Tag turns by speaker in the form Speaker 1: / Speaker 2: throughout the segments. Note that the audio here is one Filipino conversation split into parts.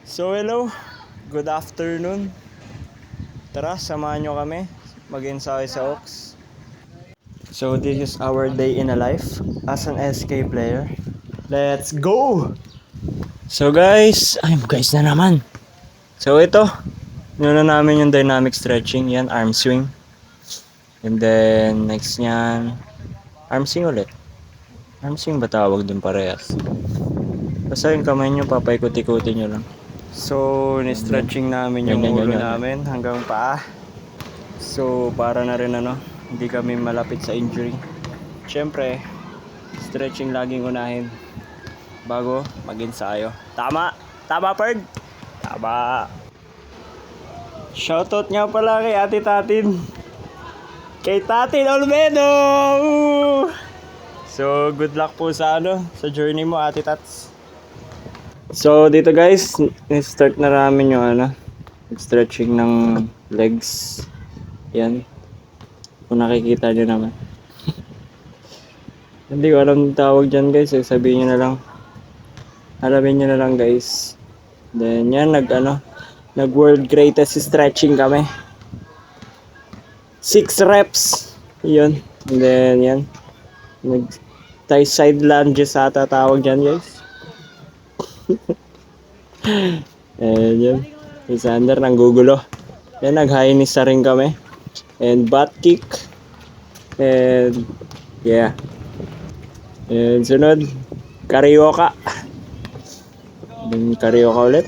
Speaker 1: So hello, good afternoon. Tara, samahan nyo kami mag-ensayo sa Oaks. So this is our day in a life as an SK player. Let's go! So guys na naman. So ito, yun na namin yung dynamic stretching, yan, arm swing. And then next nyan, arm swing ulit. Arm swing ba tawag dun parehas? Basta yung kamay nyo, papaikot-ikutin nyo lang. So, ni-stretching namin yung ulo namin hanggang paa. So, para na rin hindi kami malapit sa injury. Siyempre, stretching laging unahin bago mag-ensayo. Tama! Tama, Perd! Tama! Shoutout nga pala kay Ate Tatin. Kay Tatin Olmedo! So, good luck po sa sa journey mo, Ate Tats. So, dito guys, start na namin yung stretching ng legs. Yan. Kung nakikita nyo naman. Hindi ko alam yung tawag dyan guys. Sabihin nyo na lang. Alamin nyo na lang guys. Then yan, nag world greatest stretching kami. 6 reps. Yun. And then yan. Nag side lunges ata tawag dyan guys. And yan. Si Sander nanggugulo. Yan, nag-high knees na rin kami. And butt kick. And yeah. And sunod, karaoke. Then karaoke ulit.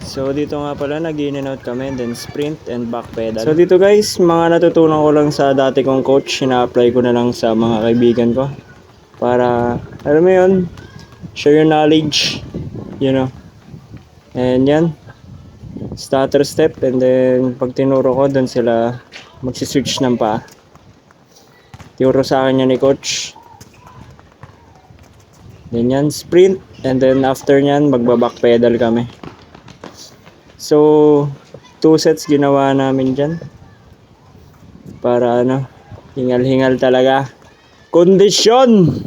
Speaker 1: So dito nga pala nag-in and out kami, then sprint and back pedal. So dito guys, mga natutunan ko lang sa dati kong coach, ina-apply ko na lang sa mga kaibigan ko. Para, alam mo yun, share your knowledge, you know. And yan, stutter step, and then pag tinuro ko, doon sila magsiswitch ng paa. Tinuro sa akin yan ni coach. Then yan, sprint, and then after nyan, magbaback pedal kami. So, 2 sets ginawa namin dyan. Para hingal-hingal talaga. Kondisyon!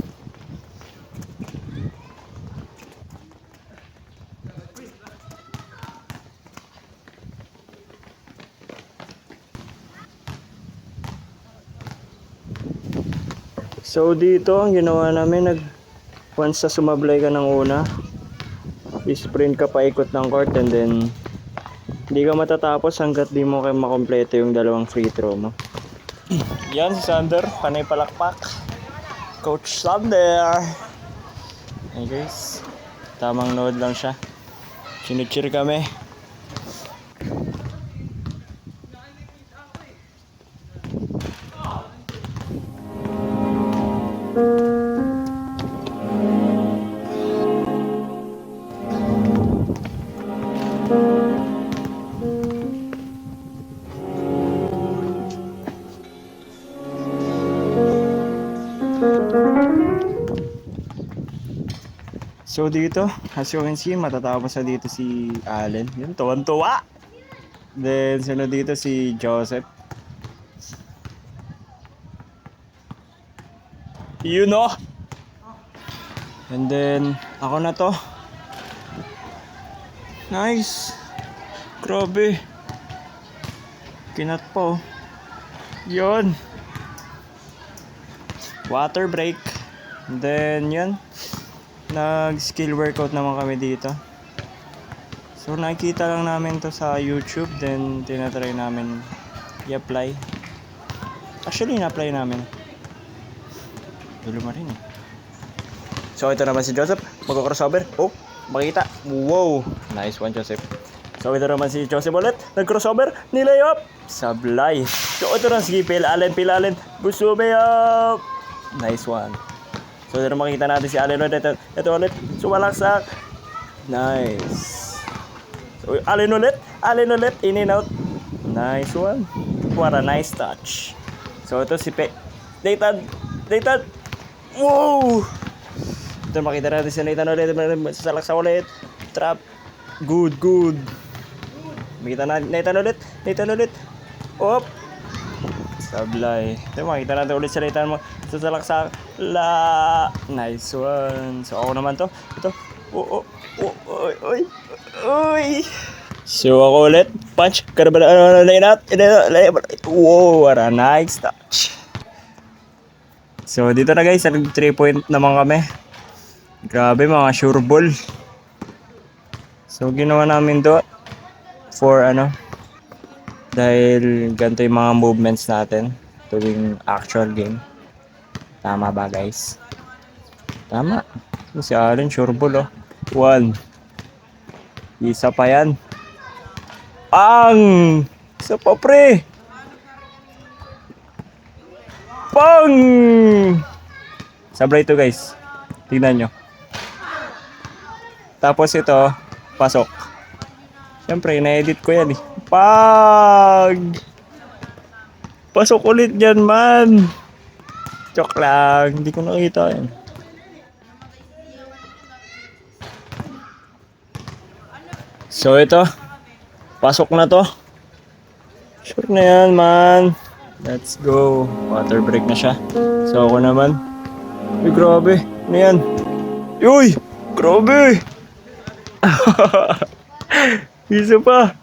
Speaker 1: So dito ang ginawa namin, once sa sumablay ka ng una, i-sprint ka paikot ng court, and then hindi ka matatapos hanggat di mo kayo makompleto yung dalawang free throw mo. Yan si Sander, panay palakpak. Coach Sander. Hey guys, tamang nood lang siya. Chinichir kami. So dito, as you can see, matatapos na dito si Allen. Yun, tuwan-tuwa! Then, sunod dito si Joseph. You know! And then, ako na to. Nice! Grabe! Kinat po. Yun! Water break. And then, yun. Nag-skill workout naman kami dito. So nakikita lang namin to sa YouTube, then tinatry namin i-apply. Actually, na-apply namin. Dulo mo rin eh. So ito naman si Joseph, mag-crossover. Oh, makita. Wow, nice one Joseph. So ito naman si Joseph ulit, nag-crossover, nilayop. Sablay. So ito na si Phil Allen, Busumeyop. Nice one. So, dito makikita natin si Allen ulit. Ito ulit. Sumalaksak. Nice. So, Allen ulit. In and out. Nice one. What a nice touch. So, ito si Nathan. Wow! Ito makita natin si Nathan ulit. Susalaksak ulit. Trap. Good. Makita natin Nathan ulit. Op. Sablay. Ito makita natin ulit si Nathan mo. Sasalaksak. Nice one. So ako naman to. Ito. Oh, oh, oh, oy, oy, oy. So ako ulit, punch, karabala, layout, wow, what a nice touch. So dito na guys, nag 3 point naman kami. Grabe mga sure ball. So ginawa namin to for ano, dahil ganito yung mga movements natin tuwing actual game. Tama ba guys? Tama. Si Allen sure ball oh. 1. Isa pa yan. Ang! Isa pa pre! Pang! Sablay ito guys. Tingnan nyo. Tapos ito, pasok. Siyempre, na-edit ko yan eh. Pag! Pasok ulit dyan man! Joke lang. Hindi ko nakita yan. So ito. Pasok na to. Sure na yan man. Let's go. Water break na siya. So ako naman. Uy, grabe. Ano yan? Uy! Grabe! Isa pa.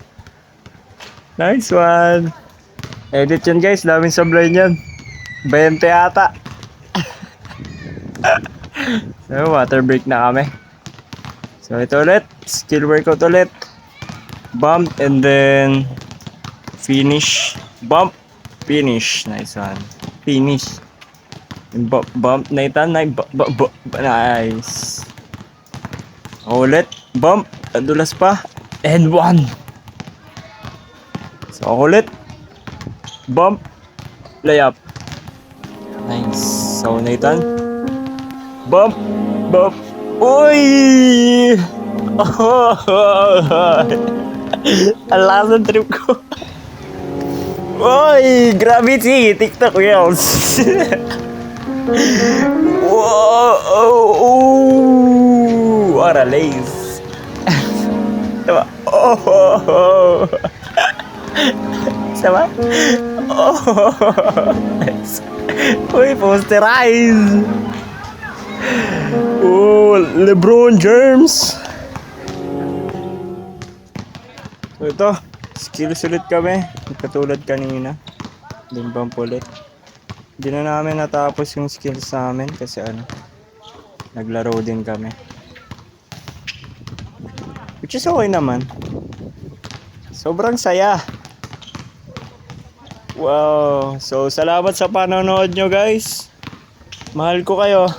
Speaker 1: Nice one. Edit yan guys. Daming sablay niyan. 20 ata. So water break na kami. So ito ulit. Skill workout ulit. Bump and then finish. Bump. Finish. Nice one. Finish. Bump na ito. Nice. Ulit. Bump. Adulas pa. And 1. So ulit. Bump. Layup. Nice. So Nathan. Bump. Bump. Uy! Ang lakas ng trip ko. Uy! Gravity! TikTok wheels! Wow! What a lace! Diba? Oh! Sama? Oh! Uy! Posterize! Oh! LeBron James! So ito, skills ulit kami, katulad kanina. Then bump ulit. Hindi na namin natapos yung skills namin kasi ano, naglaro din kami. Which is okay naman. Sobrang saya. Wow, so salamat sa panonood nyo guys. Mahal ko kayo.